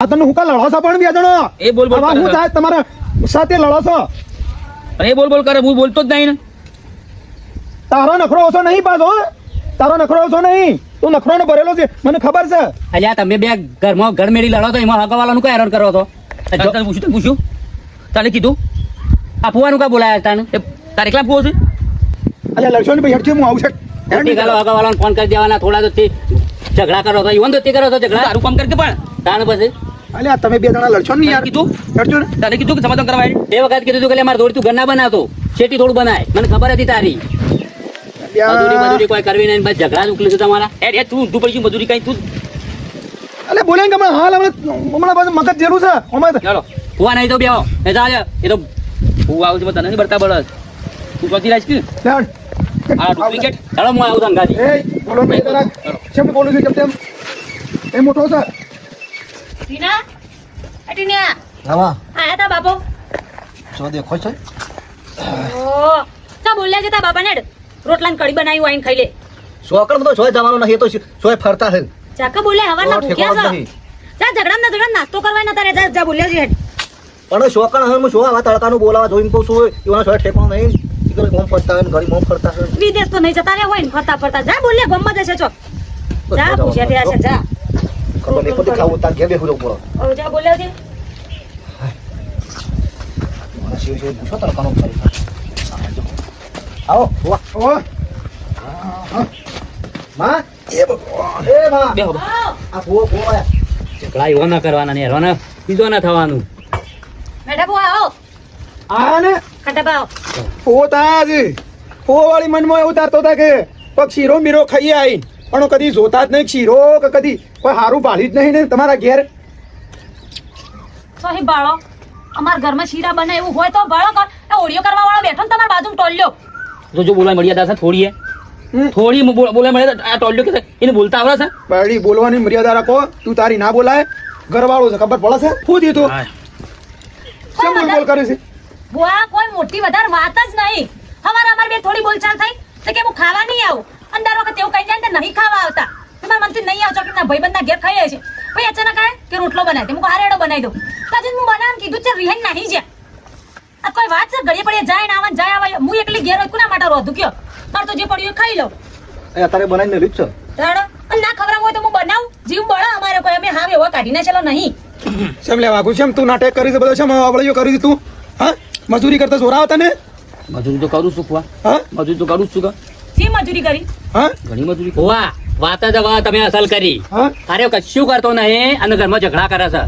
તને હું કા લડો છો પણ બે જણો એ બોલ બોલ હવે હું કરે. થાય તમારા સાથે લડો છો અને એ બોલ બોલ કરે હું બોલતો જ નહીં ને તારો નખરો ઓછો નહીં પાછો તારો નખરો ઓછો નહીં તું નખરો ને ભરેલો છે મને ખબર છે અલ્યા તમે બે ઘરમાં ઘર મેળી લડો તો એમાં હગાવાલાનું કઈ હેરાન કરો તો તને પૂછ્યું તને કીધું આ ફુવાનું કા બોલાયા તને એ તારે એકલા પૂછો છે અલ્યા લડશો ને ભાઈ હેઠથી હું આવું છે ટીકાલો હગાવાલાને ફોન કરી દેવાના થોડા તો તે ઝઘડા કરો તો ઈવન તો તે કરો તો ઝઘડા તારું કામ કરકે પણ તાણ પછી અલ્યા તમે બે જણા લડશો ને યાર કીધું હેઠજો ને તને કીધું કે સમાધાન કરવા આવી. તે વખત કીધું તું કે મારે થોડી તું ઘર ના બનાવતો શેટી થોડું બનાય મને ખબર હતી તારી મજૂરી મજૂરી કોઈ કરવી નહીં બસ ઝઘડા જ ઉકલે છે તમારા એ તું ઊંધું પડી ગયું મજૂરી કઈ તું અલે બોલે કે હમણાં હાલ હમણાં પાછું મગજ જેલું છે અમારે ચાલો ફુવા નહીં તો બેહો એ ચાલ એ તો હું આવું છું તને નહીં બરતા બળસ તું ચોથી લાઈશ કે આ ડુપ્લિકેટ ચાલો હું આવું સંગાથી એ બોલો નહીં તારા શબ્દ બોલું છું કેમ એ મોટો છે ટીના ટીના હા આયા તા બાપો શું દેખો છે ઓ તા બોલ્યા કે તા બાપા ને રોટલા ને કઢી બનાવી વાઈન ખાઈ લે સોકડ તો સોય જવાનો નહીં તો સોય ફરતા હે ચાકા બોલ્યા હવારના ભૂખ્યા છો જા ઝઘડા નાસ્તો કરવા ના તારે જા બોલ્યા છે પણ શોકણ હવે હું શું આવા તડકાનું બોલાવા જોઈને કહું છું એવાનો સોય ઠેકણો નહીં ઈકરે મોમ ફરતા હે ઘડી મોમ ફરતા હે વિદેશ તો નહીં જતા રે હોય ને ફરતા ફરતા જા બોલ્યા ગમમાં જશે છો જા પૂછ્યા ત્યાં છે જા ખબર નહીં કોતે ખાવું તાર ઘેર બેહું પડો ઓ જા બોલ્યા છે શિવ શિવ પૂછો તડકાનો કરી આવો ઓ માં એ માં બેહો આ ભૂવો ઝઘડા એવો ના કરવાના ને હેરાન બીજો ના થવાનું મેઠા બુઆ આવો આ ને ખાટા પાઓ પોતા જ પોવાળી મનમાં એવું તારતો હતા કે પગ શીરો મીરો ખાઈ આઈ પણ કદી જોતા જ નહીં શીરો કે કદી કોઈ હારું ભાળી જ નહીં ને તમારા ઘેર સોહી બાળો અમાર ઘરમાં શીરા બને એવું હોય તો બાળો કર એ ઓડિયો કરવા વાળો બેઠો ને તમારા બાજુ ટોલ્યો તો જો બોલવા મર્યાદા છે થોડી થોડી બોલવા મર્યાદા આ ટોલ્યો કે એને બોલતા આવડે છે બાળી બોલવાની મર્યાદા રાખો તું તારી ના બોલાય ઘરવાળો છે ખબર પડે છે શું દીધું કેમ બોલ કરે છે બુઆ કોઈ મોટી વધારે વાત જ નહીં હવારે અમાર બે થોડી બોલચાલ થઈ તો કે હું ખાવા નહીં આવું અંદર વખત એવું કહી જાય ને નહીં ખાવા આવતા તમારા મનથી નહીં આવજો કે ના ભાઈબંધના ઘેર ખાઈ છે પછી અચાનક આવે કે રોટલો બનાવી દે હું હારેડો બનાવી દઉં તો હું બનાવવાનું કીધું છે રિહાઈ નહીં છે આ કોઈ વાત છે ઘડીએ પડીએ જાય ને આવા જાય આવે હું એકલી ઘેર હોય કોના માટે રોધું કયો મારે તો જે પડ્યું એ ખાઈ લઉં અત્યારે બનાવીને લીધ છે રાડો અને ના ખબર હોય તો હું બનાવું જીવ બળો અમારે કોઈ અમે હા એવો કાઢીને ચલો નહીં શેમ લેવા આગું શેમ તું નાટક કરી છે બધો શેમ આવળીઓ કરી છે તું હા મજૂરી કરતા જોરાવ તને મજૂરી તો કરું છું ફુવા હા મજૂરી તો કરું છું કે શી મજૂરી કરી હા ઘણી મજૂરી ફુવા વાત જ હવે તમે અસલ કરી હા અરે કશું કરતો નહીં અને ઘરમાં ઝઘડા કરે છે